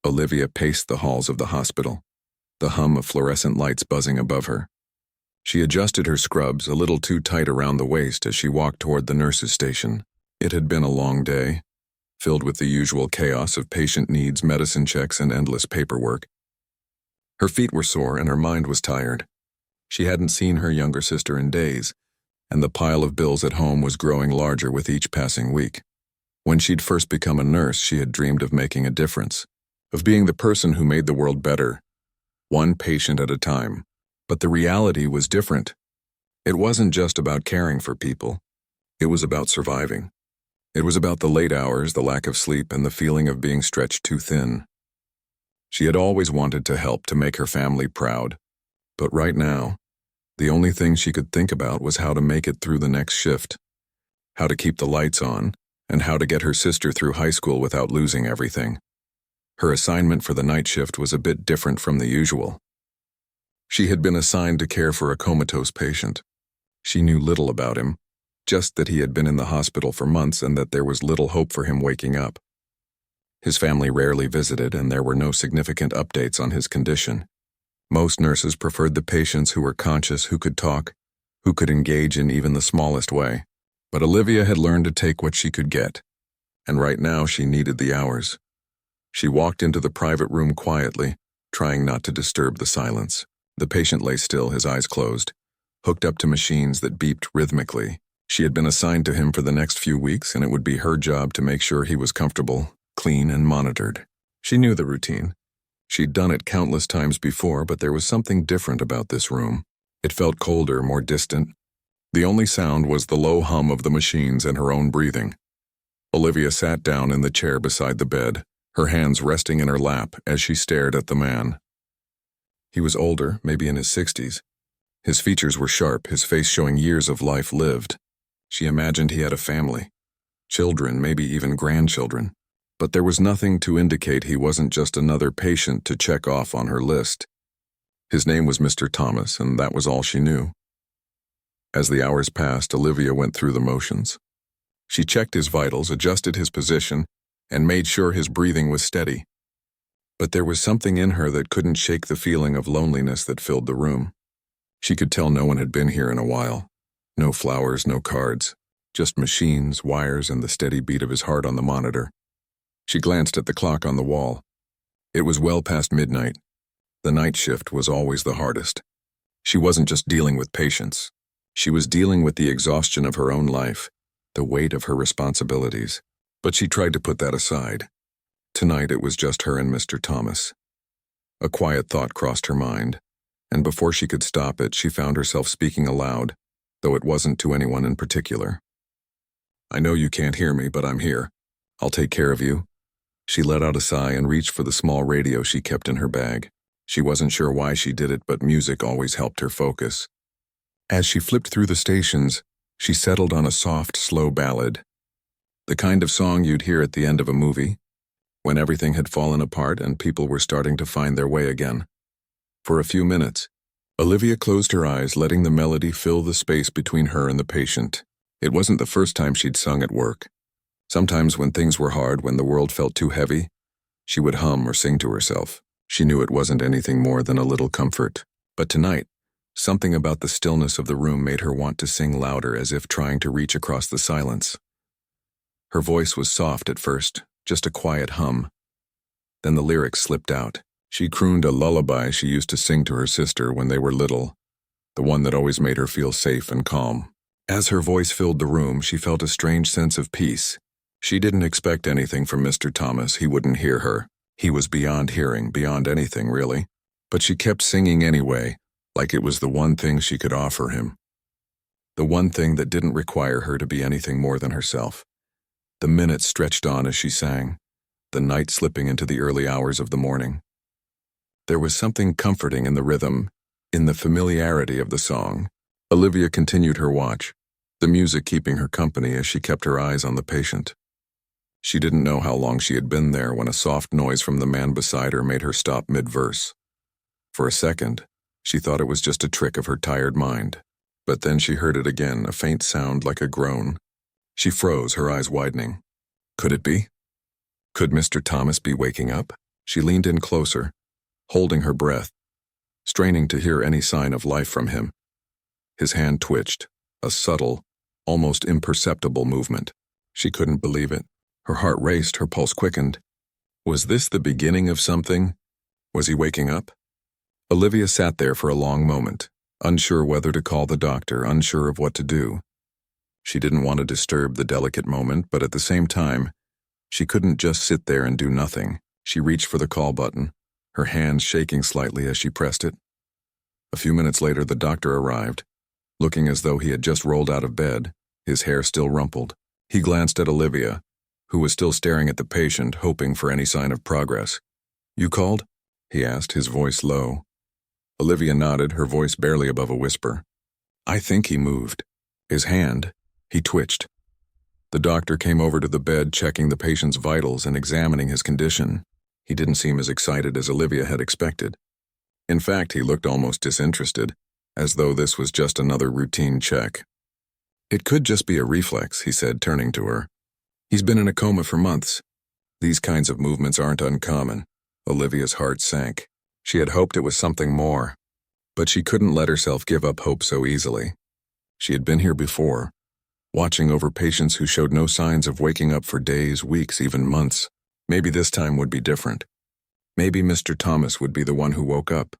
Olivia paced the halls of the hospital, the hum of fluorescent lights buzzing above her. She adjusted her scrubs a little too tight around the waist as she walked toward the nurse's station. It had been a long day, filled with the usual chaos of patient needs, medicine checks, and endless paperwork. Her feet were sore and her mind was tired. She hadn't seen her younger sister in days, and the pile of bills at home was growing larger with each passing week. When she'd first become a nurse, she had dreamed of making a difference, of being the person who made the world better, one patient at a time. But the reality was different. It wasn't just about caring for people. It was about surviving. It was about the late hours, the lack of sleep, and the feeling of being stretched too thin. She had always wanted to help, to make her family proud. But right now, the only thing she could think about was how to make it through the next shift, how to keep the lights on, and how to get her sister through high school without losing everything. Her assignment for the night shift was a bit different from the usual. She had been assigned to care for a comatose patient. She knew little about him, just that he had been in the hospital for months and that there was little hope for him waking up. His family rarely visited, and there were no significant updates on his condition. Most nurses preferred the patients who were conscious, who could talk, who could engage in even the smallest way. But Olivia had learned to take what she could get, and right now she needed the hours. She walked into the private room quietly, trying not to disturb the silence. The patient lay still, his eyes closed, hooked up to machines that beeped rhythmically. She had been assigned to him for the next few weeks, and it would be her job to make sure he was comfortable, clean, and monitored. She knew the routine. She'd done it countless times before, but there was something different about this room. It felt colder, more distant. The only sound was the low hum of the machines and her own breathing. Olivia sat down in the chair beside the bed, her hands resting in her lap as she stared at the man. He was older, maybe in his 60s. His features were sharp, his face showing years of life lived. She imagined he had a family, children, maybe even grandchildren. But there was nothing to indicate he wasn't just another patient to check off on her list. His name was Mr. Thomas, and that was all she knew. As the hours passed, Olivia went through the motions. She checked his vitals, adjusted his position, and made sure his breathing was steady. But there was something in her that couldn't shake the feeling of loneliness that filled the room. She could tell no one had been here in a while. No flowers, no cards, just machines, wires, and the steady beat of his heart on the monitor. She glanced at the clock on the wall. It was well past midnight. The night shift was always the hardest. She wasn't just dealing with patients. She was dealing with the exhaustion of her own life, the weight of her responsibilities. But she tried to put that aside. Tonight it was just her and Mr. Thomas. A quiet thought crossed her mind, and before she could stop it, she found herself speaking aloud, though it wasn't to anyone in particular. "I know you can't hear me, but I'm here. I'll take care of you." She let out a sigh and reached for the small radio she kept in her bag. She wasn't sure why she did it, but music always helped her focus. As she flipped through the stations, she settled on a soft, slow ballad. The kind of song you'd hear at the end of a movie, when everything had fallen apart and people were starting to find their way again. For a few minutes, Olivia closed her eyes, letting the melody fill the space between her and the patient. It wasn't the first time she'd sung at work. Sometimes when things were hard, when the world felt too heavy, she would hum or sing to herself. She knew it wasn't anything more than a little comfort. But tonight, something about the stillness of the room made her want to sing louder, as if trying to reach across the silence. Her voice was soft at first, just a quiet hum. Then the lyrics slipped out. She crooned a lullaby she used to sing to her sister when they were little, the one that always made her feel safe and calm. As her voice filled the room, she felt a strange sense of peace. She didn't expect anything from Mr. Thomas. He wouldn't hear her. He was beyond hearing, beyond anything, really. But she kept singing anyway, like it was the one thing she could offer him. The one thing that didn't require her to be anything more than herself. The minutes stretched on as she sang, the night slipping into the early hours of the morning. There was something comforting in the rhythm, in the familiarity of the song. Olivia continued her watch, the music keeping her company as she kept her eyes on the patient. She didn't know how long she had been there when a soft noise from the man beside her made her stop mid-verse. For a second, she thought it was just a trick of her tired mind. But then she heard it again, a faint sound like a groan. She froze, her eyes widening. Could it be? Could Mr. Thomas be waking up? She leaned in closer, holding her breath, straining to hear any sign of life from him. His hand twitched, a subtle, almost imperceptible movement. She couldn't believe it. Her heart raced, her pulse quickened. Was this the beginning of something? Was he waking up? Olivia sat there for a long moment, unsure whether to call the doctor, unsure of what to do. She didn't want to disturb the delicate moment, but at the same time, she couldn't just sit there and do nothing. She reached for the call button, her hands shaking slightly as she pressed it. A few minutes later, the doctor arrived, looking as though he had just rolled out of bed, his hair still rumpled. He glanced at Olivia, who was still staring at the patient, hoping for any sign of progress. "You called?" he asked, his voice low. Olivia nodded, her voice barely above a whisper. "I think he moved. His hand." He twitched. The doctor came over to the bed, checking the patient's vitals and examining his condition. He didn't seem as excited as Olivia had expected. In fact, he looked almost disinterested, as though this was just another routine check. "It could just be a reflex," he said, turning to her. "He's been in a coma for months. These kinds of movements aren't uncommon." Olivia's heart sank. She had hoped it was something more, but she couldn't let herself give up hope so easily. She had been here before, watching over patients who showed no signs of waking up for days, weeks, even months. Maybe this time would be different. Maybe Mr. Thomas would be the one who woke up,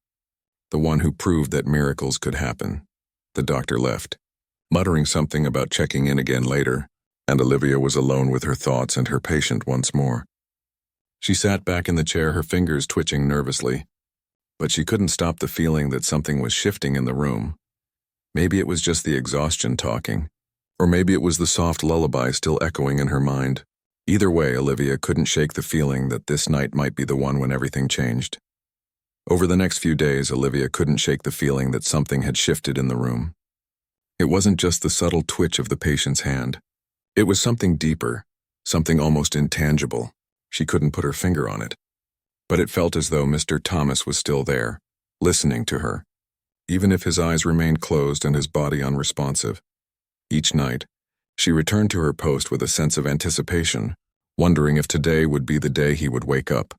the one who proved that miracles could happen. The doctor left, muttering something about checking in again later, and Olivia was alone with her thoughts and her patient once more. She sat back in the chair, her fingers twitching nervously, but she couldn't stop the feeling that something was shifting in the room. Maybe it was just the exhaustion talking, or maybe it was the soft lullaby still echoing in her mind. Either way, Olivia couldn't shake the feeling that this night might be the one when everything changed. Over the next few days, Olivia couldn't shake the feeling that something had shifted in the room. It wasn't just the subtle twitch of the patient's hand. It was something deeper, something almost intangible. She couldn't put her finger on it. But it felt as though Mr. Thomas was still there, listening to her, even if his eyes remained closed and his body unresponsive. Each night, she returned to her post with a sense of anticipation, wondering if today would be the day he would wake up.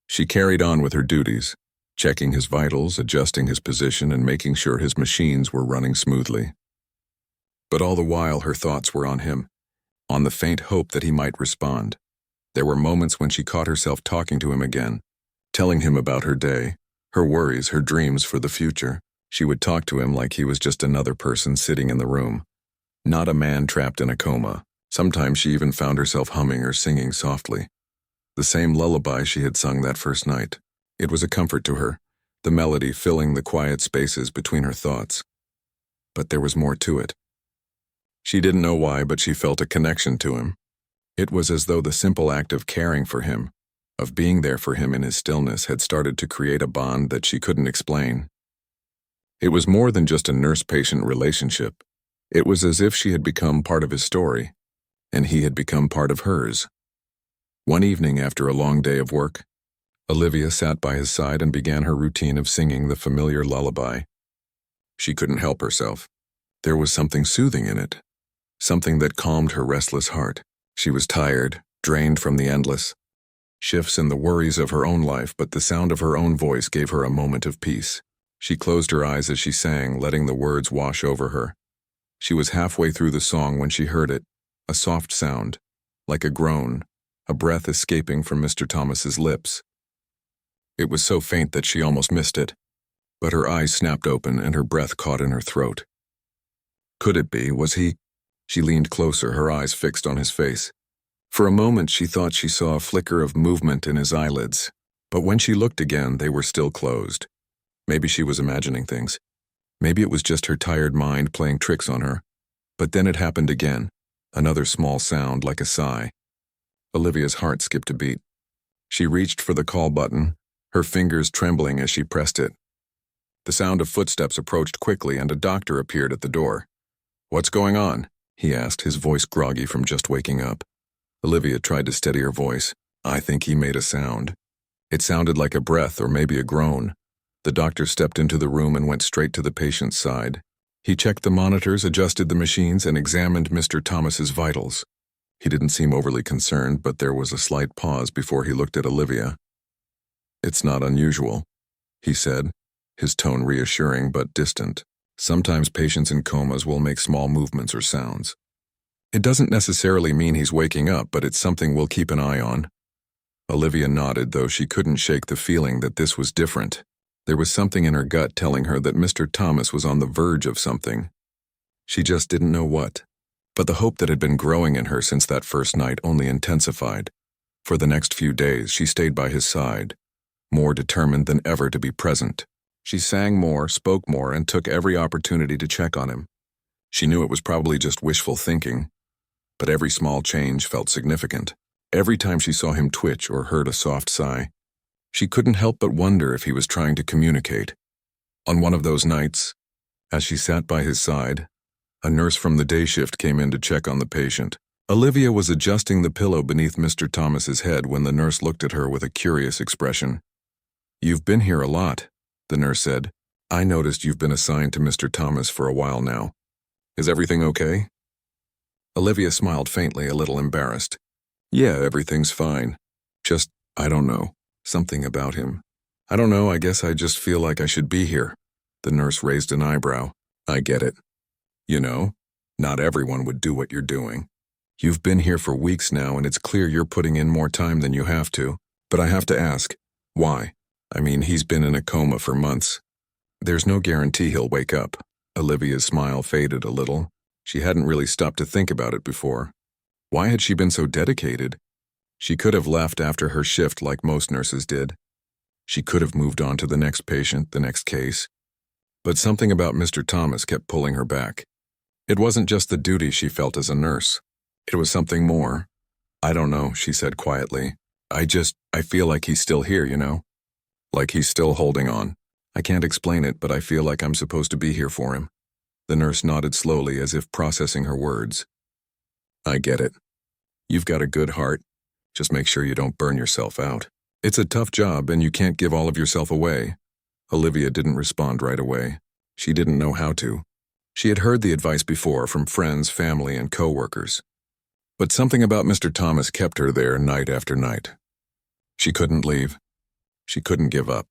She carried on with her duties, checking his vitals, adjusting his position, and making sure his machines were running smoothly. But all the while, her thoughts were on him, on the faint hope that he might respond. There were moments when she caught herself talking to him again, telling him about her day, her worries, her dreams for the future. She would talk to him like he was just another person sitting in the room, not a man trapped in a coma. Sometimes she even found herself humming or singing softly, the same lullaby she had sung that first night. It was a comfort to her, the melody filling the quiet spaces between her thoughts. But there was more to it. She didn't know why, but she felt a connection to him. It was as though the simple act of caring for him, of being there for him in his stillness, had started to create a bond that she couldn't explain. It was more than just a nurse-patient relationship. It was as if she had become part of his story, and he had become part of hers. One evening after a long day of work, Olivia sat by his side and began her routine of singing the familiar lullaby. She couldn't help herself. There was something soothing in it, something that calmed her restless heart. She was tired, drained from the endless shifts and the worries of her own life, but the sound of her own voice gave her a moment of peace. She closed her eyes as she sang, letting the words wash over her. She was halfway through the song when she heard it, a soft sound, like a groan, a breath escaping from Mr. Thomas's lips. It was so faint that she almost missed it, but her eyes snapped open and her breath caught in her throat. Could it be? Was he? She leaned closer, her eyes fixed on his face. For a moment she thought she saw a flicker of movement in his eyelids, but when she looked again, they were still closed. Maybe she was imagining things. Maybe it was just her tired mind playing tricks on her. But then it happened again, another small sound like a sigh. Olivia's heart skipped a beat. She reached for the call button, her fingers trembling as she pressed it. The sound of footsteps approached quickly and a doctor appeared at the door. "What's going on?" he asked, his voice groggy from just waking up. Olivia tried to steady her voice. "I think he made a sound." It sounded like a breath or maybe a groan. The doctor stepped into the room and went straight to the patient's side. He checked the monitors, adjusted the machines, and examined Mr. Thomas's vitals. He didn't seem overly concerned, but there was a slight pause before he looked at Olivia. "It's not unusual," he said, his tone reassuring but distant. "Sometimes patients in comas will make small movements or sounds. It doesn't necessarily mean he's waking up, but it's something we'll keep an eye on." Olivia nodded, though she couldn't shake the feeling that this was different. There was something in her gut telling her that Mr. Thomas was on the verge of something. She just didn't know what. But the hope that had been growing in her since that first night only intensified. For the next few days, she stayed by his side, more determined than ever to be present. She sang more, spoke more, and took every opportunity to check on him. She knew it was probably just wishful thinking, but every small change felt significant. Every time she saw him twitch or heard a soft sigh, she couldn't help but wonder if he was trying to communicate. On one of those nights, as she sat by his side, a nurse from the day shift came in to check on the patient. Olivia was adjusting the pillow beneath Mr. Thomas's head when the nurse looked at her with a curious expression. "You've been here a lot," the nurse said. "I noticed you've been assigned to Mr. Thomas for a while now. Is everything okay?" Olivia smiled faintly, a little embarrassed. "Yeah, everything's fine. Just, I don't know, something about him. I don't know, I guess I just feel like I should be here." The nurse raised an eyebrow. "I get it. You know, not everyone would do what you're doing. You've been here for weeks now, and it's clear you're putting in more time than you have to. But I have to ask, why? I mean, he's been in a coma for months. There's no guarantee he'll wake up." Olivia's smile faded a little. She hadn't really stopped to think about it before. Why had she been so dedicated? She could have left after her shift like most nurses did. She could have moved on to the next patient, the next case. But something about Mr. Thomas kept pulling her back. It wasn't just the duty she felt as a nurse. It was something more. "I don't know," she said quietly. I feel like he's still here, you know? Like he's still holding on. I can't explain it, but I feel like I'm supposed to be here for him." The nurse nodded slowly, as if processing her words. "I get it. You've got a good heart. Just make sure you don't burn yourself out. It's a tough job, and you can't give all of yourself away." Olivia didn't respond right away. She didn't know how to. She had heard the advice before from friends, family, and co-workers. But something about Mr. Thomas kept her there night after night. She couldn't leave. She couldn't give up.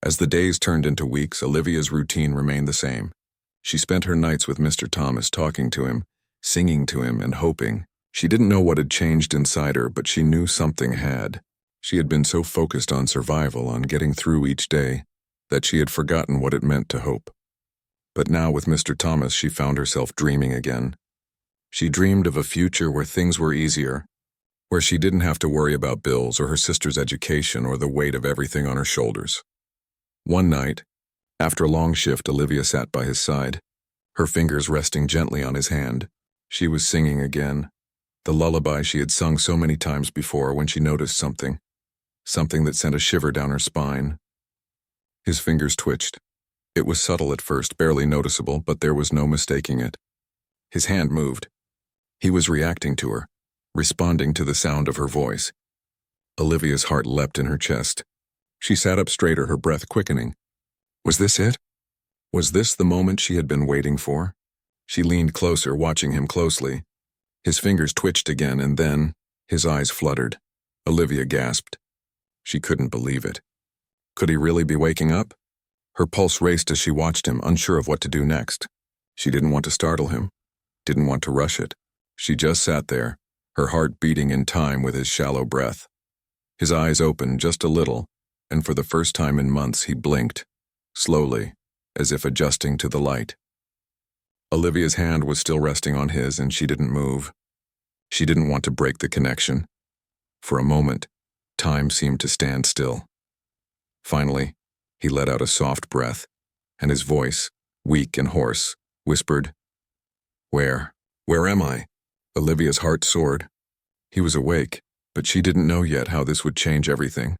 As the days turned into weeks, Olivia's routine remained the same. She spent her nights with Mr. Thomas, talking to him, singing to him, and hoping. She didn't know what had changed inside her, but she knew something had. She had been so focused on survival, on getting through each day, that she had forgotten what it meant to hope. But now with Mr. Thomas, she found herself dreaming again. She dreamed of a future where things were easier, where she didn't have to worry about bills or her sister's education or the weight of everything on her shoulders. One night, after a long shift, Olivia sat by his side, her fingers resting gently on his hand. She was singing again, the lullaby she had sung so many times before, when she noticed something that sent a shiver down her spine. His fingers twitched. It was subtle at first, barely noticeable, but there was no mistaking it. His hand moved. He was reacting to her, responding to the sound of her voice. Olivia's heart leapt in her chest. She sat up straighter, her breath quickening. Was this it? Was this the moment she had been waiting for? She leaned closer, watching him closely. His fingers twitched again, and then his eyes fluttered. Olivia gasped. She couldn't believe it. Could he really be waking up? Her pulse raced as she watched him, unsure of what to do next. She didn't want to startle him, didn't want to rush it. She just sat there, her heart beating in time with his shallow breath. His eyes opened just a little, and for the first time in months he blinked, slowly, as if adjusting to the light. Olivia's hand was still resting on his, and she didn't move. She didn't want to break the connection. For a moment, time seemed to stand still. Finally, he let out a soft breath, and his voice, weak and hoarse, whispered, Where am I?" Olivia's heart soared. He was awake, but she didn't know yet how this would change everything.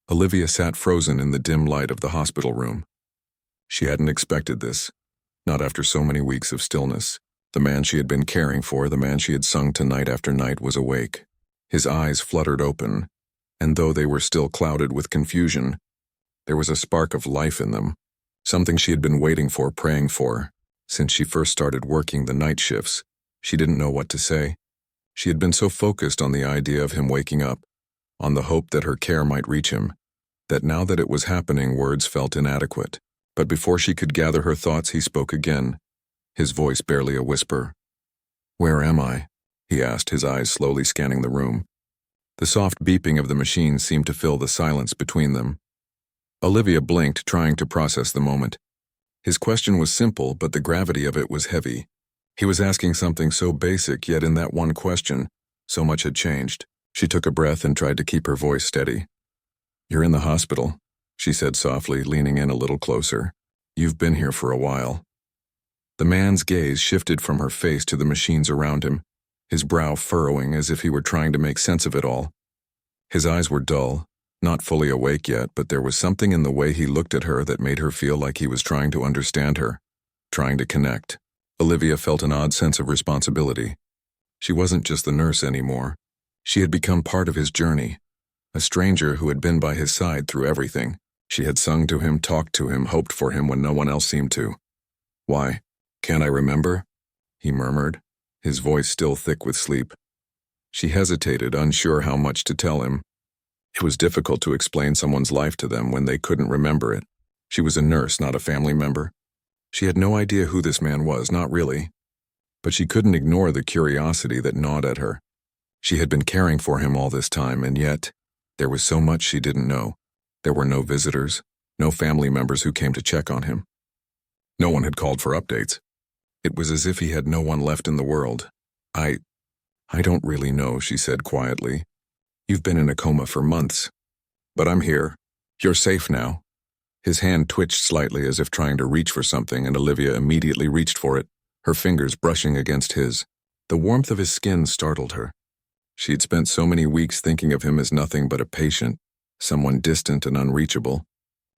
Olivia sat frozen in the dim light of the hospital room. She hadn't expected this, not after so many weeks of stillness. The man she had been caring for, the man she had sung to night after night, was awake. His eyes fluttered open, and though they were still clouded with confusion, there was a spark of life in them, something she had been waiting for, praying for. Since she first started working the night shifts, she didn't know what to say. She had been so focused on the idea of him waking up, on the hope that her care might reach him, that now that it was happening, words felt inadequate. But before she could gather her thoughts, he spoke again, his voice barely a whisper. "Where am I?" he asked, his eyes slowly scanning the room. The soft beeping of the machine seemed to fill the silence between them. Olivia blinked, trying to process the moment. His question was simple, but the gravity of it was heavy. He was asking something so basic, yet in that one question, so much had changed. She took a breath and tried to keep her voice steady. "You're in the hospital," she said softly, leaning in a little closer. "You've been here for a while." The man's gaze shifted from her face to the machines around him, his brow furrowing as if he were trying to make sense of it all. His eyes were dull, not fully awake yet, but there was something in the way he looked at her that made her feel like he was trying to understand her, trying to connect. Olivia felt an odd sense of responsibility. She wasn't just the nurse anymore. She had become part of his journey, a stranger who had been by his side through everything. She had sung to him, talked to him, hoped for him when no one else seemed to. "Why, can't I remember?" he murmured, his voice still thick with sleep. She hesitated, unsure how much to tell him. It was difficult to explain someone's life to them when they couldn't remember it. She was a nurse, not a family member. She had no idea who this man was, not really. But she couldn't ignore the curiosity that gnawed at her. She had been caring for him all this time, and yet there was so much she didn't know. There were no visitors, no family members who came to check on him. No one had called for updates. It was as if he had no one left in the world. I don't really know," she said quietly. "You've been in a coma for months. But I'm here. You're safe now." His hand twitched slightly as if trying to reach for something, and Olivia immediately reached for it, her fingers brushing against his. The warmth of his skin startled her. She had spent so many weeks thinking of him as nothing but a patient, someone distant and unreachable.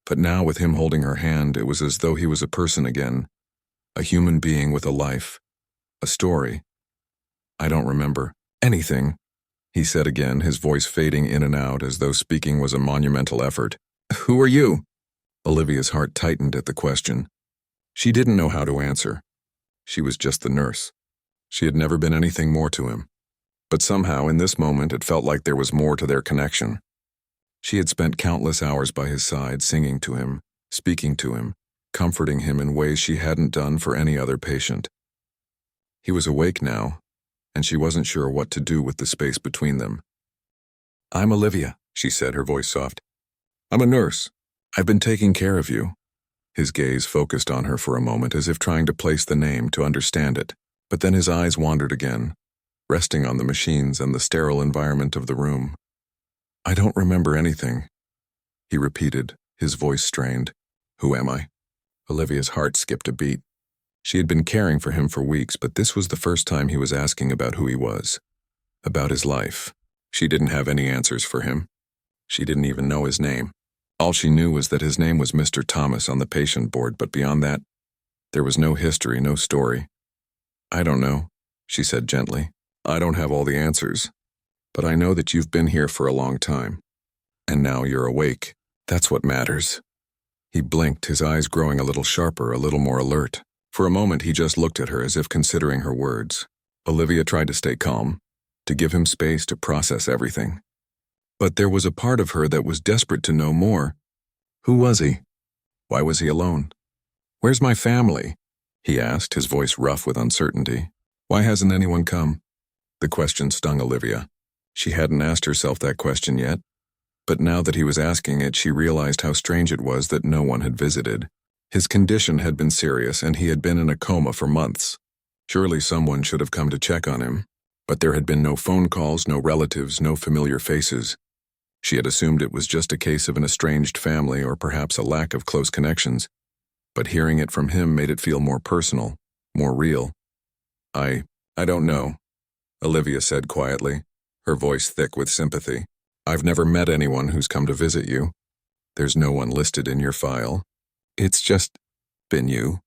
But now, with him holding her hand, it was as though he was a person again, a human being with a life, a story. "I don't remember anything," he said again, his voice fading in and out as though speaking was a monumental effort. "Who are you?" Olivia's heart tightened at the question. She didn't know how to answer. She was just the nurse. She had never been anything more to him. But somehow, in this moment, it felt like there was more to their connection. She had spent countless hours by his side, singing to him, speaking to him, comforting him in ways she hadn't done for any other patient. He was awake now, and she wasn't sure what to do with the space between them. "I'm Olivia," she said, her voice soft. "I'm a nurse. I've been taking care of you." His gaze focused on her for a moment, as if trying to place the name, to understand it. But then his eyes wandered again, resting on the machines and the sterile environment of the room. "I don't remember anything," he repeated, his voice strained. "Who am I?" Olivia's heart skipped a beat. She had been caring for him for weeks, but this was the first time he was asking about who he was, about his life. She didn't have any answers for him. She didn't even know his name. All she knew was that his name was Mr. Thomas on the patient board, but beyond that, there was no history, no story. "I don't know," she said gently. "I don't have all the answers, but I know that you've been here for a long time. And now you're awake. That's what matters." He blinked, his eyes growing a little sharper, a little more alert. For a moment, he just looked at her as if considering her words. Olivia tried to stay calm, to give him space to process everything. But there was a part of her that was desperate to know more. Who was he? Why was he alone? "Where's my family?" he asked, his voice rough with uncertainty. "Why hasn't anyone come?" The question stung Olivia. She hadn't asked herself that question yet. But now that he was asking it, she realized how strange it was that no one had visited. His condition had been serious, and he had been in a coma for months. Surely someone should have come to check on him. But there had been no phone calls, no relatives, no familiar faces. She had assumed it was just a case of an estranged family or perhaps a lack of close connections. But hearing it from him made it feel more personal, more real. I don't know," Olivia said quietly, her voice thick with sympathy. "I've never met anyone who's come to visit you. There's no one listed in your file. It's just been you."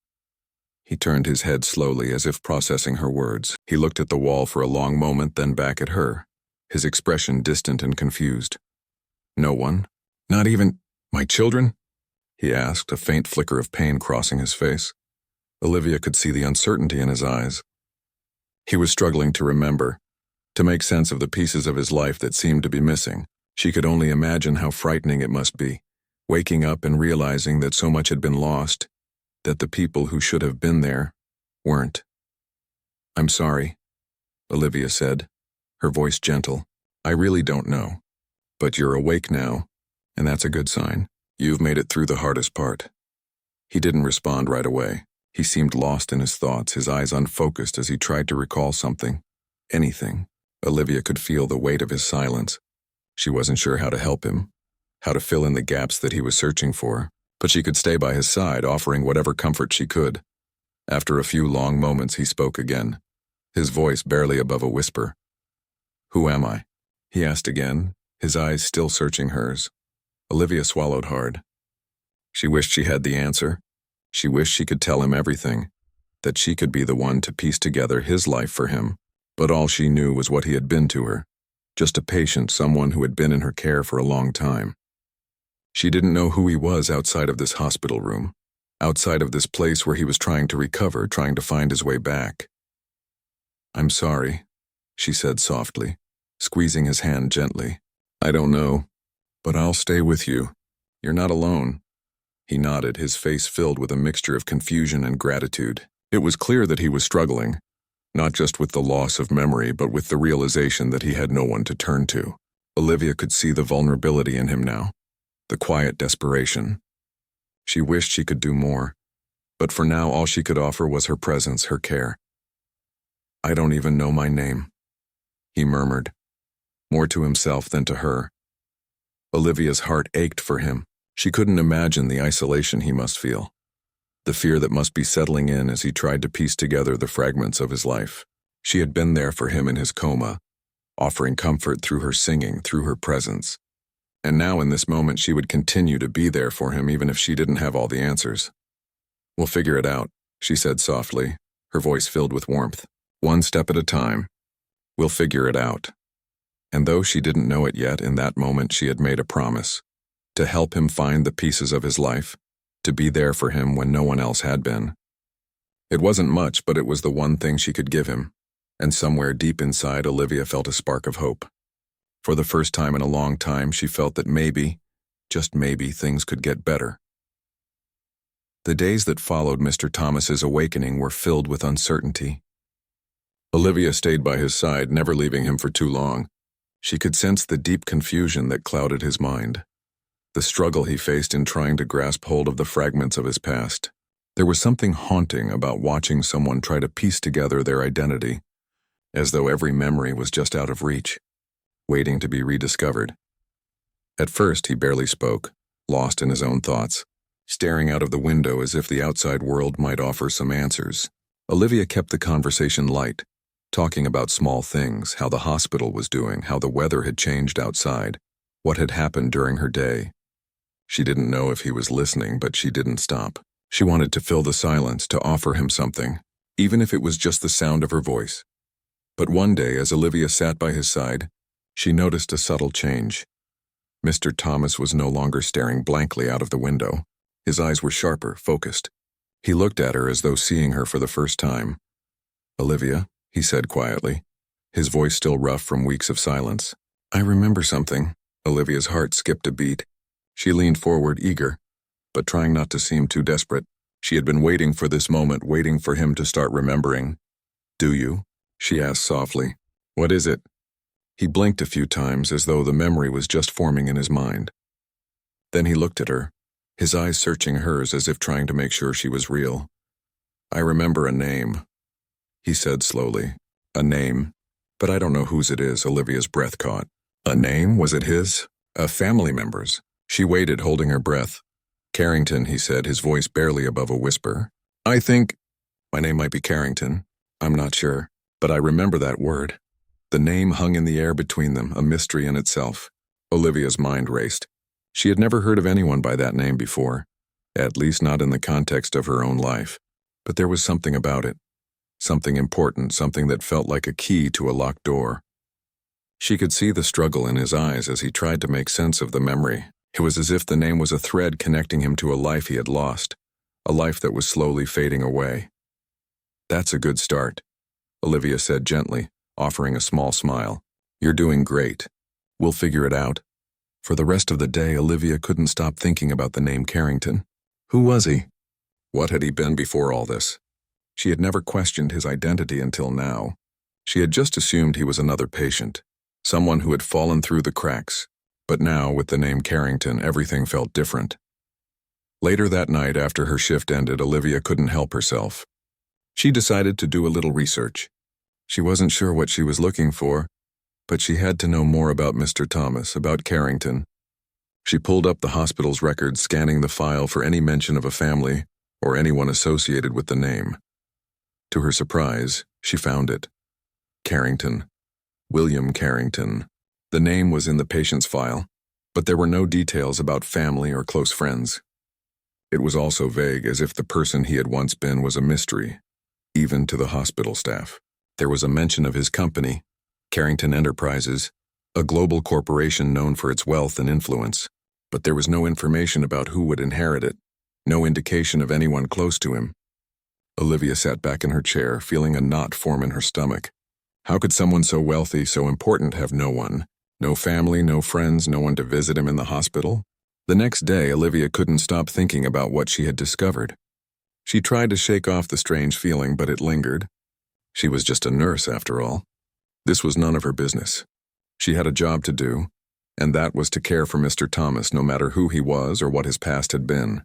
He turned his head slowly, as if processing her words. He looked at the wall for a long moment, then back at her, his expression distant and confused. "No one? Not even my children?" he asked, a faint flicker of pain crossing his face. Olivia could see the uncertainty in his eyes. He was struggling to remember, to make sense of the pieces of his life that seemed to be missing. She could only imagine how frightening it must be. waking up and realizing that so much had been lost, that the people who should have been there weren't. "I'm sorry," Olivia said, her voice gentle. "I really don't know. But you're awake now, and that's a good sign. You've made it through the hardest part." He didn't respond right away. He seemed lost in his thoughts, his eyes unfocused as he tried to recall something. Anything. Olivia could feel the weight of his silence. She wasn't sure how to help him, how to fill in the gaps that he was searching for, but she could stay by his side, offering whatever comfort she could. After a few long moments, he spoke again, his voice barely above a whisper. "Who am I?" he asked again, his eyes still searching hers. Olivia swallowed hard. She wished she had the answer. She wished she could tell him everything, that she could be the one to piece together his life for him. But all she knew was what he had been to her, just a patient, someone who had been in her care for a long time. She didn't know who he was outside of this hospital room, outside of this place where he was trying to recover, trying to find his way back. "I'm sorry," she said softly, squeezing his hand gently. "I don't know, but I'll stay with you. You're not alone." He nodded, his face filled with a mixture of confusion and gratitude. It was clear that he was struggling, not just with the loss of memory, but with the realization that he had no one to turn to. Olivia could see the vulnerability in him now, the quiet desperation. She wished she could do more, but for now all she could offer was her presence, her care. "I don't even know my name," he murmured, more to himself than to her. Olivia's heart ached for him. She couldn't imagine the isolation he must feel, the fear that must be settling in as he tried to piece together the fragments of his life. She had been there for him in his coma, offering comfort through her singing, through her presence. And now in this moment she would continue to be there for him even if she didn't have all the answers. "We'll figure it out," she said softly, her voice filled with warmth. "One step at a time. We'll figure it out." And though she didn't know it yet, in that moment she had made a promise, to help him find the pieces of his life, to be there for him when no one else had been. It wasn't much, but it was the one thing she could give him, and somewhere deep inside Olivia felt a spark of hope. For the first time in a long time, she felt that maybe, just maybe, things could get better. The days that followed Mr. Thomas's awakening were filled with uncertainty. Olivia stayed by his side, never leaving him for too long. She could sense the deep confusion that clouded his mind, the struggle he faced in trying to grasp hold of the fragments of his past. There was something haunting about watching someone try to piece together their identity, as though every memory was just out of reach, waiting to be rediscovered. At first, he barely spoke, lost in his own thoughts, staring out of the window as if the outside world might offer some answers. Olivia kept the conversation light, talking about small things, how the hospital was doing, how the weather had changed outside, what had happened during her day. She didn't know if he was listening, but she didn't stop. She wanted to fill the silence, to offer him something, even if it was just the sound of her voice. But one day, as Olivia sat by his side, she noticed a subtle change. Mr. Thomas was no longer staring blankly out of the window. His eyes were sharper, focused. He looked at her as though seeing her for the first time. "Olivia," he said quietly, his voice still rough from weeks of silence. "I remember something." Olivia's heart skipped a beat. She leaned forward, eager, but trying not to seem too desperate. She had been waiting for this moment, waiting for him to start remembering. "Do you?" she asked softly. "What is it?" He blinked a few times as though the memory was just forming in his mind. Then he looked at her, his eyes searching hers as if trying to make sure she was real. "I remember a name," he said slowly. "A name. But I don't know whose it is." Olivia's breath caught. A name? Was it his? A family member's? She waited, holding her breath. "Carrington," he said, his voice barely above a whisper. "I think my name might be Carrington. I'm not sure, but I remember that word." The name hung in the air between them, a mystery in itself. Olivia's mind raced. She had never heard of anyone by that name before, at least not in the context of her own life. But there was something about it, something important, something that felt like a key to a locked door. She could see the struggle in his eyes as he tried to make sense of the memory. It was as if the name was a thread connecting him to a life he had lost, a life that was slowly fading away. "That's a good start," Olivia said gently, offering a small smile. "You're doing great. We'll figure it out." For the rest of the day, Olivia couldn't stop thinking about the name Carrington. Who was he? What had he been before all this? She had never questioned his identity until now. She had just assumed he was another patient, someone who had fallen through the cracks. But now, with the name Carrington, everything felt different. Later that night, after her shift ended, Olivia couldn't help herself. She decided to do a little research. She wasn't sure what she was looking for, but she had to know more about Mr. Thomas, about Carrington. She pulled up the hospital's records, scanning the file for any mention of a family or anyone associated with the name. To her surprise, she found it. Carrington. William Carrington. The name was in the patient's file, but there were no details about family or close friends. It was also vague, as if the person he had once been was a mystery, even to the hospital staff. There was a mention of his company, Carrington Enterprises, a global corporation known for its wealth and influence, but there was no information about who would inherit it, no indication of anyone close to him. Olivia sat back in her chair, feeling a knot form in her stomach. How could someone so wealthy, so important, have no one? No family, no friends, no one to visit him in the hospital? The next day, Olivia couldn't stop thinking about what she had discovered. She tried to shake off the strange feeling, but it lingered. She was just a nurse, after all. This was none of her business. She had a job to do, and that was to care for Mr. Thomas, no matter who he was or what his past had been.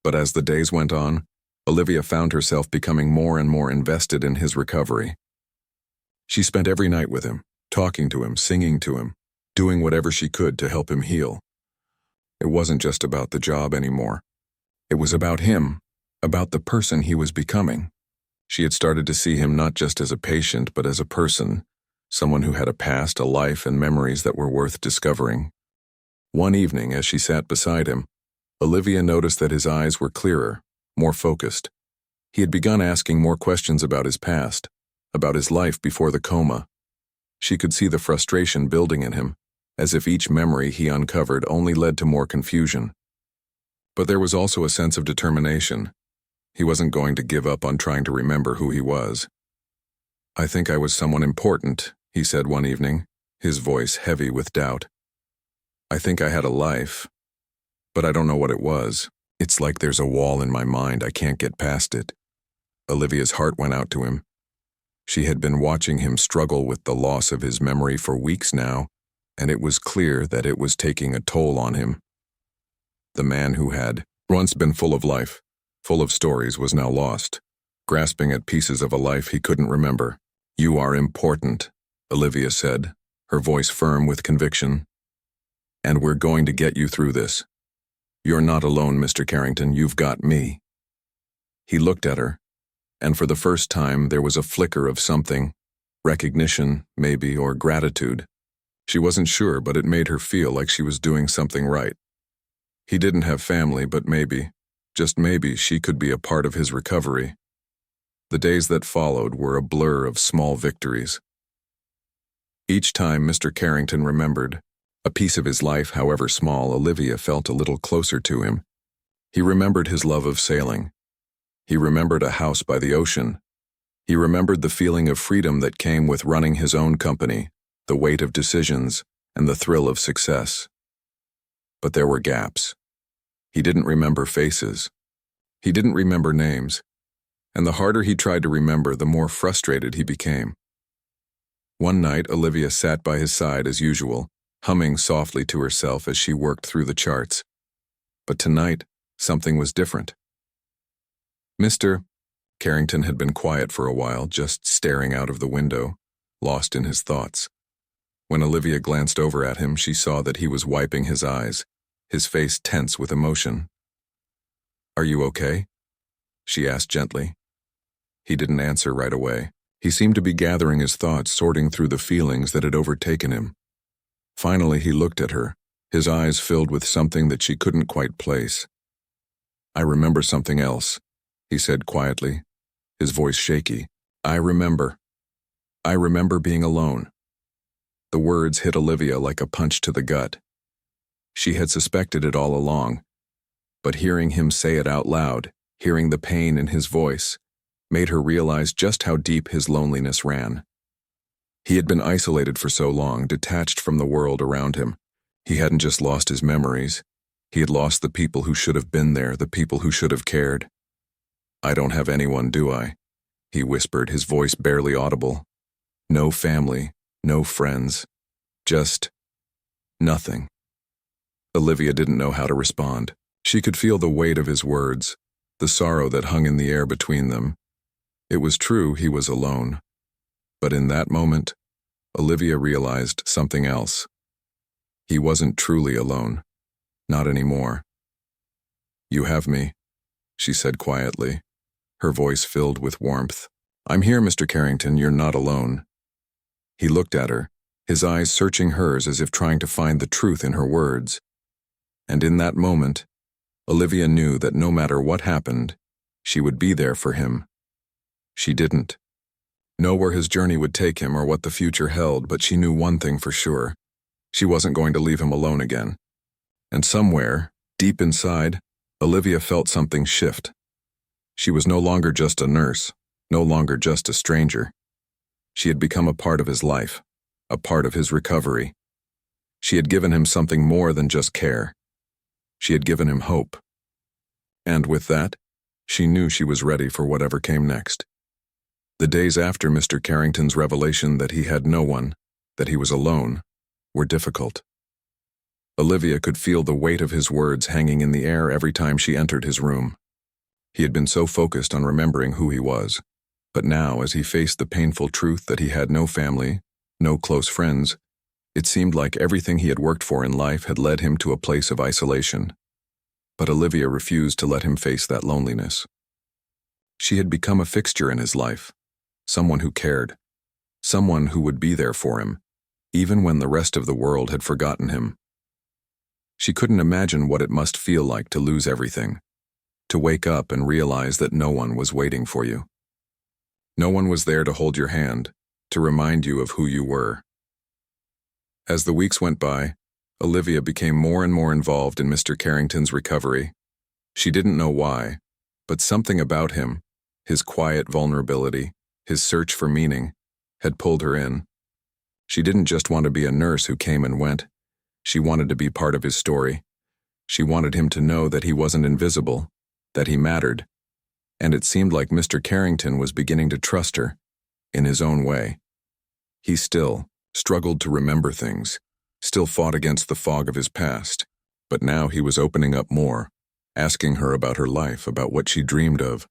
But as the days went on, Olivia found herself becoming more and more invested in his recovery. She spent every night with him, talking to him, singing to him, doing whatever she could to help him heal. It wasn't just about the job anymore. It was about him, about the person he was becoming. She had started to see him not just as a patient, but as a person, someone who had a past, a life, and memories that were worth discovering. One evening, as she sat beside him, Olivia noticed that his eyes were clearer, more focused. He had begun asking more questions about his past, about his life before the coma. She could see the frustration building in him, as if each memory he uncovered only led to more confusion. But there was also a sense of determination. He wasn't going to give up on trying to remember who he was. "I think I was someone important," he said one evening, his voice heavy with doubt. "I think I had a life, but I don't know what it was. It's like there's a wall in my mind, I can't get past it." Olivia's heart went out to him. She had been watching him struggle with the loss of his memory for weeks now, and it was clear that it was taking a toll on him. The man who had once been full of life, full of stories, was now lost, grasping at pieces of a life he couldn't remember. "You are important," Olivia said, her voice firm with conviction. "And we're going to get you through this. You're not alone, Mr. Carrington, you've got me." He looked at her, and for the first time there was a flicker of something, recognition, maybe, or gratitude. She wasn't sure, but it made her feel like she was doing something right. He didn't have family, but maybe, just maybe, she could be a part of his recovery. The days that followed were a blur of small victories. Each time Mr. Carrington remembered a piece of his life, however small, Olivia felt a little closer to him. He remembered his love of sailing. He remembered a house by the ocean. He remembered the feeling of freedom that came with running his own company, the weight of decisions, and the thrill of success. But there were gaps. He didn't remember faces. He didn't remember names. And the harder he tried to remember, the more frustrated he became. One night, Olivia sat by his side as usual, humming softly to herself as she worked through the charts. But tonight, something was different. Mr. Carrington had been quiet for a while, just staring out of the window, lost in his thoughts. When Olivia glanced over at him, she saw that he was wiping his eyes, his face tense with emotion. "Are you okay?" she asked gently. He didn't answer right away. He seemed to be gathering his thoughts, sorting through the feelings that had overtaken him. Finally, he looked at her, his eyes filled with something that she couldn't quite place. "I remember something else," he said quietly, his voice shaky. I remember being alone." The words hit Olivia like a punch to the gut. She had suspected it all along, but hearing him say it out loud, hearing the pain in his voice, made her realize just how deep his loneliness ran. He had been isolated for so long, detached from the world around him. He hadn't just lost his memories. He had lost the people who should have been there, the people who should have cared. "I don't have anyone, do I?" he whispered, his voice barely audible. "No family, no friends, just nothing." Olivia didn't know how to respond. She could feel the weight of his words, the sorrow that hung in the air between them. It was true he was alone. But in that moment, Olivia realized something else. He wasn't truly alone. Not anymore. "You have me," she said quietly, her voice filled with warmth. "I'm here, Mr. Carrington, you're not alone." He looked at her, his eyes searching hers as if trying to find the truth in her words. And in that moment, Olivia knew that no matter what happened, she would be there for him. She didn't know where his journey would take him or what the future held, but she knew one thing for sure. She wasn't going to leave him alone again. And somewhere, deep inside, Olivia felt something shift. She was no longer just a nurse, no longer just a stranger. She had become a part of his life, a part of his recovery. She had given him something more than just care. She had given him hope. And with that, she knew she was ready for whatever came next. The days after Mr. Carrington's revelation that he had no one, that he was alone, were difficult. Olivia could feel the weight of his words hanging in the air every time she entered his room. He had been so focused on remembering who he was, but now, as he faced the painful truth that he had no family, no close friends, it seemed like everything he had worked for in life had led him to a place of isolation. But Olivia refused to let him face that loneliness. She had become a fixture in his life, someone who cared, someone who would be there for him, even when the rest of the world had forgotten him. She couldn't imagine what it must feel like to lose everything, to wake up and realize that no one was waiting for you. No one was there to hold your hand, to remind you of who you were. As the weeks went by, Olivia became more and more involved in Mr. Carrington's recovery. She didn't know why, but something about him, his quiet vulnerability, his search for meaning, had pulled her in. She didn't just want to be a nurse who came and went. She wanted to be part of his story. She wanted him to know that he wasn't invisible, that he mattered. And it seemed like Mr. Carrington was beginning to trust her, in his own way. He still struggled to remember things, still fought against the fog of his past, but now he was opening up more, asking her about her life, about what she dreamed of.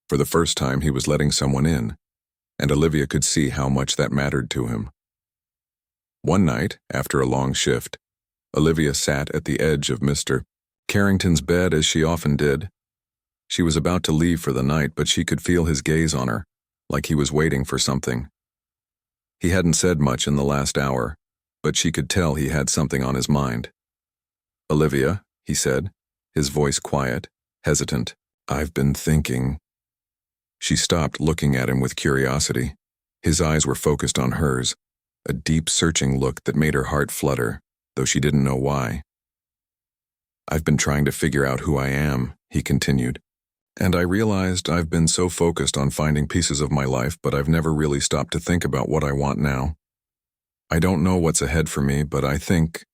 For the first time, he was letting someone in, and Olivia could see how much that mattered to him. One night, after a long shift, Olivia sat at the edge of Mr. Carrington's bed as she often did. She was about to leave for the night, but she could feel his gaze on her, like he was waiting for something. He hadn't said much in the last hour, but she could tell he had something on his mind. "Olivia," he said, his voice quiet, hesitant, "I've been thinking." She stopped, looking at him with curiosity. His eyes were focused on hers, a deep, searching look that made her heart flutter, though she didn't know why. "I've been trying to figure out who I am," he continued, "and I realized I've been so focused on finding pieces of my life, but I've never really stopped to think about what I want now. I don't know what's ahead for me, but I think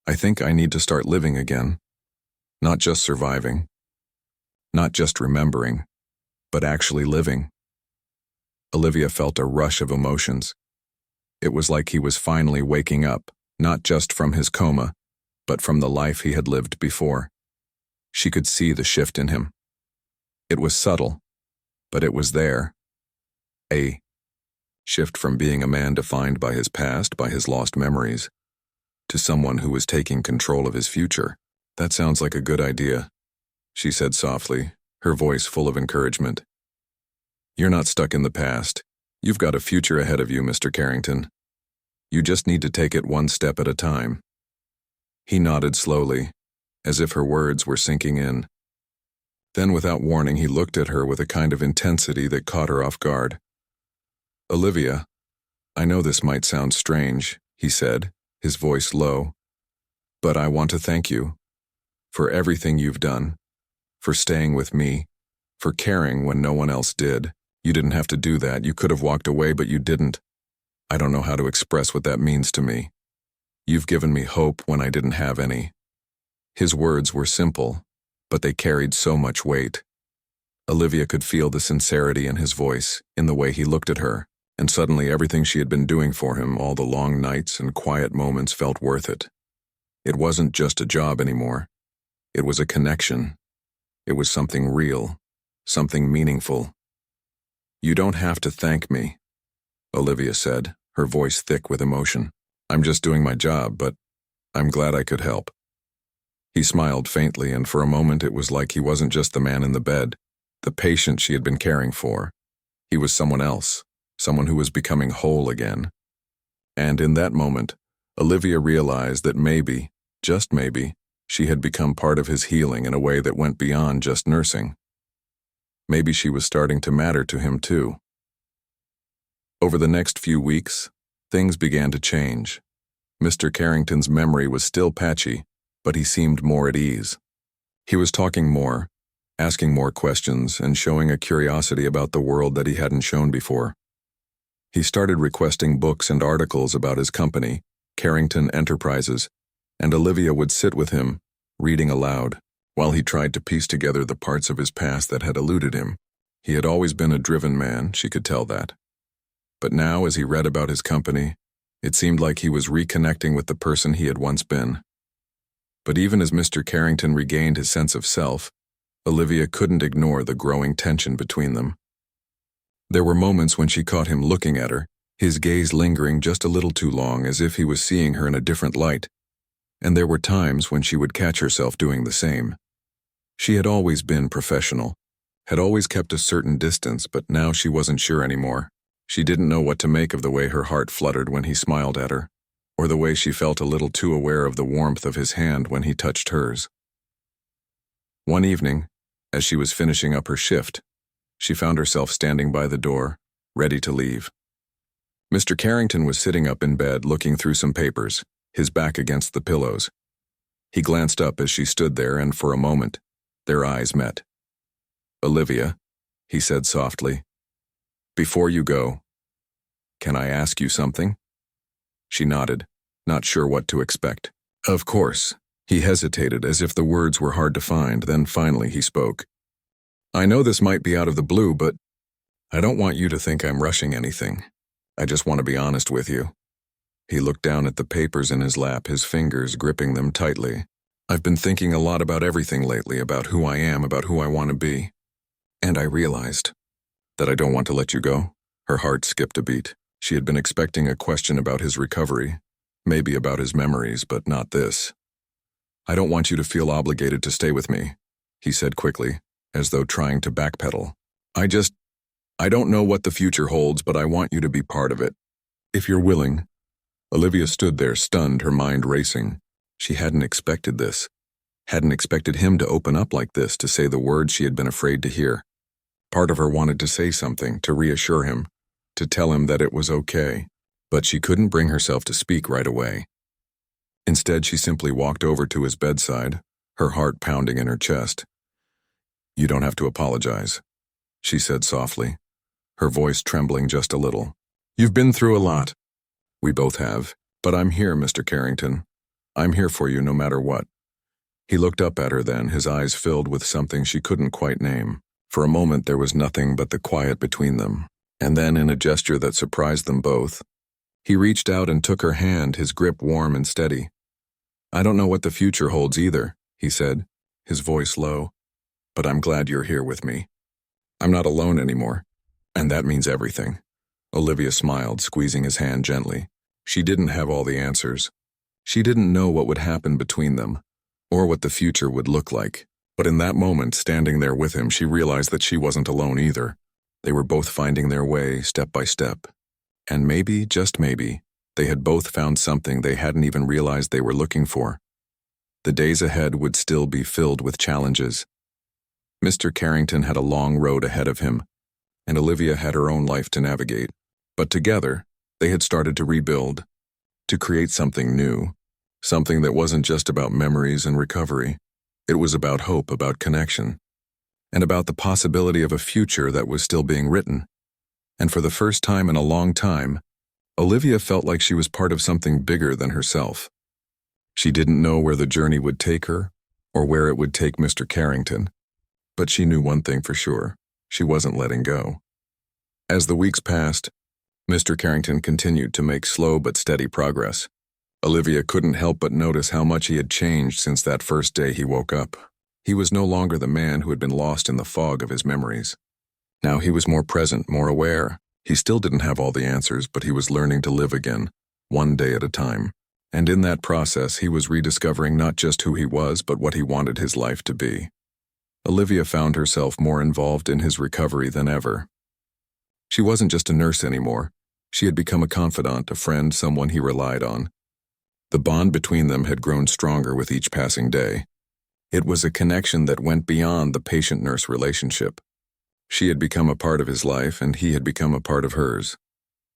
I need to start living again. Not just surviving. Not just remembering, but actually living." Olivia felt a rush of emotions. It was like he was finally waking up, not just from his coma, but from the life he had lived before. She could see the shift in him. It was subtle, but it was there. A shift from being a man defined by his past, by his lost memories, to someone who was taking control of his future. "That sounds like a good idea," she said softly, her voice full of encouragement. "You're not stuck in the past. You've got a future ahead of you, Mr. Carrington. You just need to take it one step at a time." He nodded slowly, as if her words were sinking in. Then, without warning, he looked at her with a kind of intensity that caught her off guard. "Olivia, I know this might sound strange," he said, his voice low, "but I want to thank you for everything you've done, for staying with me, for caring when no one else did. You didn't have to do that. You could have walked away, but you didn't. I don't know how to express what that means to me. You've given me hope when I didn't have any." His words were simple, but they carried so much weight. Olivia could feel the sincerity in his voice, in the way he looked at her, and suddenly everything she had been doing for him, all the long nights and quiet moments, felt worth it. It wasn't just a job anymore. It was a connection. It was something real, something meaningful. "You don't have to thank me," Olivia said, her voice thick with emotion. "I'm just doing my job, but I'm glad I could help." He smiled faintly, and for a moment it was like he wasn't just the man in the bed, the patient she had been caring for. He was someone else, someone who was becoming whole again. And in that moment, Olivia realized that maybe, just maybe, she had become part of his healing in a way that went beyond just nursing. Maybe she was starting to matter to him too. Over the next few weeks, things began to change. Mr. Carrington's memory was still patchy, but he seemed more at ease. He was talking more, asking more questions, and showing a curiosity about the world that he hadn't shown before. He started requesting books and articles about his company, Carrington Enterprises, and Olivia would sit with him, reading aloud, while he tried to piece together the parts of his past that had eluded him. He had always been a driven man, she could tell that. But now, as he read about his company, it seemed like he was reconnecting with the person he had once been. But even as Mr. Carrington regained his sense of self, Olivia couldn't ignore the growing tension between them. There were moments when she caught him looking at her, his gaze lingering just a little too long, as if he was seeing her in a different light. And there were times when she would catch herself doing the same. She had always been professional, had always kept a certain distance, but now she wasn't sure anymore. She didn't know what to make of the way her heart fluttered when he smiled at her, or the way she felt a little too aware of the warmth of his hand when he touched hers. One evening, as she was finishing up her shift, she found herself standing by the door, ready to leave. Mr. Carrington was sitting up in bed looking through some papers, his back against the pillows. He glanced up as she stood there, and for a moment, their eyes met. "Olivia," he said softly, "before you go, can I ask you something?" She nodded, not sure what to expect. "Of course." He hesitated, as if the words were hard to find, then finally he spoke. "I know this might be out of the blue, but I don't want you to think I'm rushing anything. I just want to be honest with you." He looked down at the papers in his lap, his fingers gripping them tightly. "I've been thinking a lot about everything lately, about who I am, about who I want to be. And I realized that I don't want to let you go." Her heart skipped a beat. She had been expecting a question about his recovery, maybe about his memories, but not this. "I don't want you to feel obligated to stay with me," he said quickly, as though trying to backpedal. I don't know what the future holds, but I want you to be part of it. If you're willing." Olivia stood there, stunned, her mind racing. She hadn't expected this. Hadn't expected him to open up like this, to say the words she had been afraid to hear. Part of her wanted to say something, to reassure him, to tell him that it was okay, but she couldn't bring herself to speak right away. Instead, she simply walked over to his bedside, her heart pounding in her chest. "You don't have to apologize," she said softly, her voice trembling just a little. "You've been through a lot." "We both have, but I'm here, Mr. Carrington. I'm here for you no matter what." He looked up at her then, his eyes filled with something she couldn't quite name. For a moment there was nothing but the quiet between them, and then, in a gesture that surprised them both, he reached out and took her hand, his grip warm and steady. "I don't know what the future holds either," he said, his voice low, "but I'm glad you're here with me. I'm not alone anymore, and that means everything." Olivia smiled, squeezing his hand gently. She didn't have all the answers. She didn't know what would happen between them, or what the future would look like. But in that moment, standing there with him, she realized that she wasn't alone either. They were both finding their way, step by step. And maybe, just maybe, they had both found something they hadn't even realized they were looking for. The days ahead would still be filled with challenges. Mr. Carrington had a long road ahead of him, and Olivia had her own life to navigate. But together, they had started to rebuild, to create something new, something that wasn't just about memories and recovery. It was about hope, about connection, and about the possibility of a future that was still being written. And for the first time in a long time, Olivia felt like she was part of something bigger than herself. She didn't know where the journey would take her, or where it would take Mr. Carrington. But she knew one thing for sure: she wasn't letting go. As the weeks passed, Mr. Carrington continued to make slow but steady progress. Olivia couldn't help but notice how much he had changed since that first day he woke up. He was no longer the man who had been lost in the fog of his memories. Now he was more present, more aware. He still didn't have all the answers, but he was learning to live again, one day at a time. And in that process, he was rediscovering not just who he was, but what he wanted his life to be. Olivia found herself more involved in his recovery than ever. She wasn't just a nurse anymore. She had become a confidant, a friend, someone he relied on. The bond between them had grown stronger with each passing day. It was a connection that went beyond the patient-nurse relationship. She had become a part of his life, and he had become a part of hers.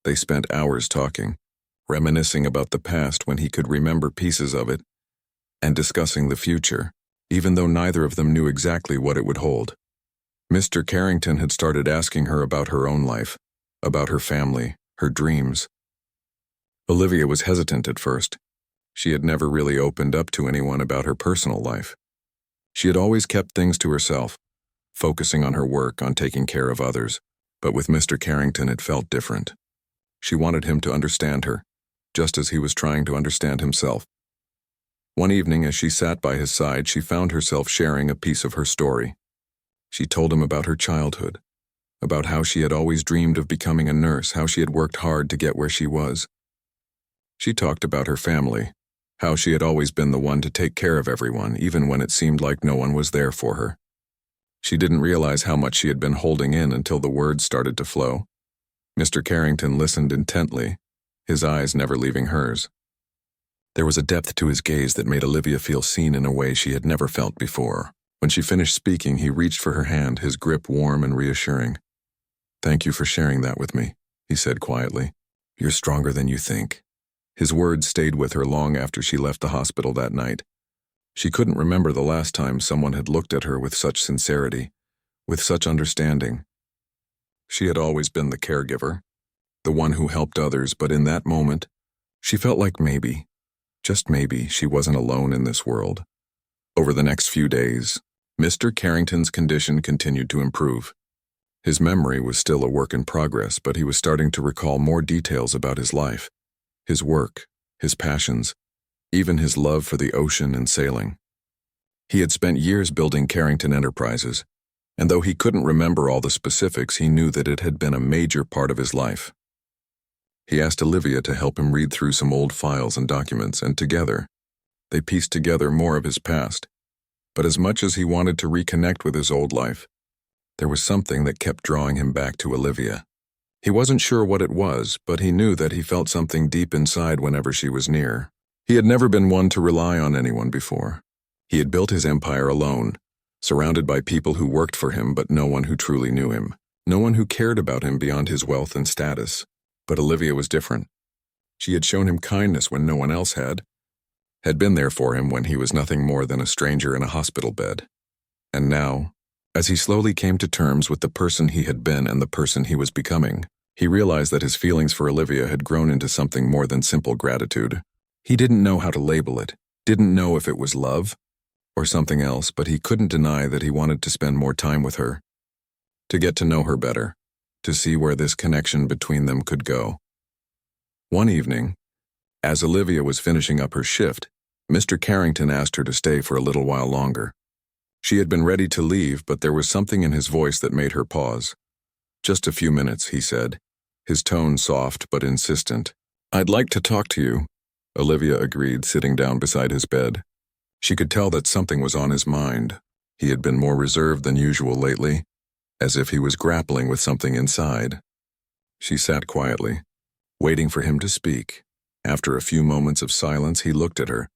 They spent hours talking, reminiscing about the past when he could remember pieces of it, and discussing the future, even though neither of them knew exactly what it would hold. Mr. Carrington had started asking her about her own life, about her family, her dreams. Olivia was hesitant at first. She had never really opened up to anyone about her personal life. She had always kept things to herself, focusing on her work, on taking care of others. But with Mr. Carrington, it felt different. She wanted him to understand her, just as he was trying to understand himself. One evening, as she sat by his side, she found herself sharing a piece of her story. She told him about her childhood, about how she had always dreamed of becoming a nurse, how she had worked hard to get where she was. She talked about her family, how she had always been the one to take care of everyone, even when it seemed like no one was there for her. She didn't realize how much she had been holding in until the words started to flow. Mr. Carrington listened intently, his eyes never leaving hers. There was a depth to his gaze that made Olivia feel seen in a way she had never felt before. When she finished speaking, he reached for her hand, his grip warm and reassuring. "Thank you for sharing that with me," he said quietly. "You're stronger than you think." His words stayed with her long after she left the hospital that night. She couldn't remember the last time someone had looked at her with such sincerity, with such understanding. She had always been the caregiver, the one who helped others, but in that moment, she felt like maybe, just maybe, she wasn't alone in this world. Over the next few days, Mr. Carrington's condition continued to improve. His memory was still a work in progress, but he was starting to recall more details about his life, his work, his passions, even his love for the ocean and sailing. He had spent years building Carrington Enterprises, and though he couldn't remember all the specifics, he knew that it had been a major part of his life. He asked Olivia to help him read through some old files and documents, and together, they pieced together more of his past. But as much as he wanted to reconnect with his old life, there was something that kept drawing him back to Olivia. He wasn't sure what it was, but he knew that he felt something deep inside whenever she was near. He had never been one to rely on anyone before. He had built his empire alone, surrounded by people who worked for him, but no one who truly knew him, no one who cared about him beyond his wealth and status. But Olivia was different. She had shown him kindness when no one else had been there for him when he was nothing more than a stranger in a hospital bed. And now, as he slowly came to terms with the person he had been and the person he was becoming, he realized that his feelings for Olivia had grown into something more than simple gratitude. He didn't know how to label it, didn't know if it was love or something else, but he couldn't deny that he wanted to spend more time with her, to get to know her better, to see where this connection between them could go. One evening, as Olivia was finishing up her shift, Mr. Carrington asked her to stay for a little while longer. She had been ready to leave, but there was something in his voice that made her pause. "Just a few minutes," he said, his tone soft but insistent. "I'd like to talk to you," Olivia agreed, sitting down beside his bed. She could tell that something was on his mind. He had been more reserved than usual lately, as if he was grappling with something inside. She sat quietly, waiting for him to speak. After a few moments of silence, he looked at her,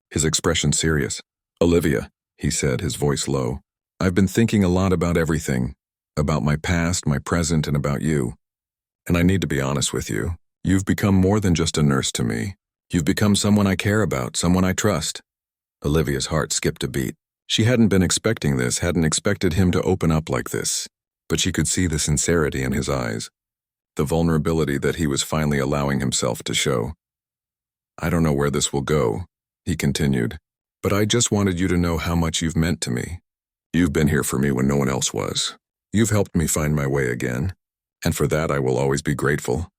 his expression serious. "Olivia," he said, his voice low, "I've been thinking a lot about everything, about my past, my present, and about you. And I need to be honest with you. You've become more than just a nurse to me. You've become someone I care about, someone I trust." Olivia's heart skipped a beat. She hadn't been expecting this, hadn't expected him to open up like this. But she could see the sincerity in his eyes, the vulnerability that he was finally allowing himself to show. "I don't know where this will go," he continued. But I just wanted you to know how much you've meant to me. You've been here for me when no one else was. You've helped me find my way again, and for that I will always be grateful.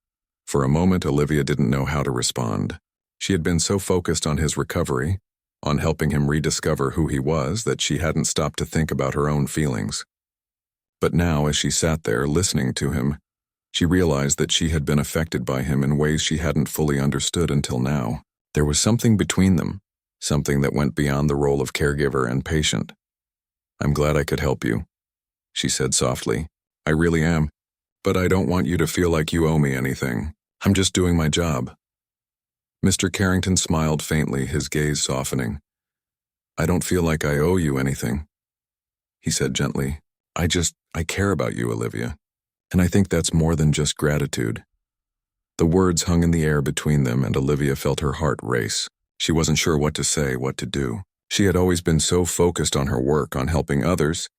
For a moment, Olivia didn't know how to respond. She had been so focused on his recovery, on helping him rediscover who he was, that she hadn't stopped to think about her own feelings. But now, as she sat there listening to him, she realized that she had been affected by him in ways she hadn't fully understood until now. There was something between them, something that went beyond the role of caregiver and patient. I'm glad I could help you, she said softly. I really am, but I don't want you to feel like you owe me anything. I'm just doing my job. Mr. Carrington smiled faintly, his gaze softening. I don't feel like I owe you anything, he said gently. I care about you, Olivia, and I think that's more than just gratitude. The words hung in the air between them, and Olivia felt her heart race. She wasn't sure what to say, what to do. She had always been so focused on her work, on helping others,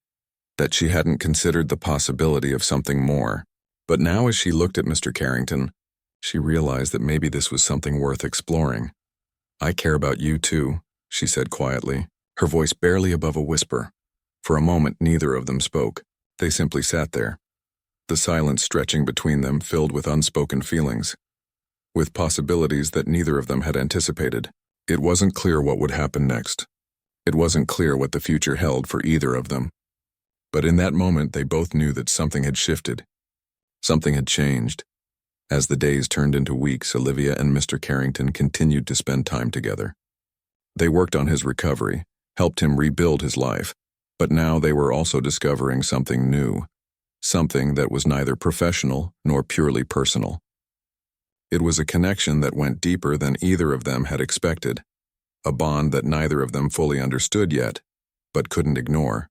that she hadn't considered the possibility of something more. But now, as she looked at Mr. Carrington, she realized that maybe this was something worth exploring. I care about you too, she said quietly, her voice barely above a whisper. For a moment, neither of them spoke. They simply sat there, the silence stretching between them, filled with unspoken feelings, with possibilities that neither of them had anticipated. It wasn't clear what would happen next. It wasn't clear what the future held for either of them. But in that moment, they both knew that something had shifted. Something had changed. As the days turned into weeks, Olivia and Mr. Carrington continued to spend time together. They worked on his recovery, helped him rebuild his life, but now they were also discovering something new, something that was neither professional nor purely personal. It was a connection that went deeper than either of them had expected, a bond that neither of them fully understood yet, but couldn't ignore.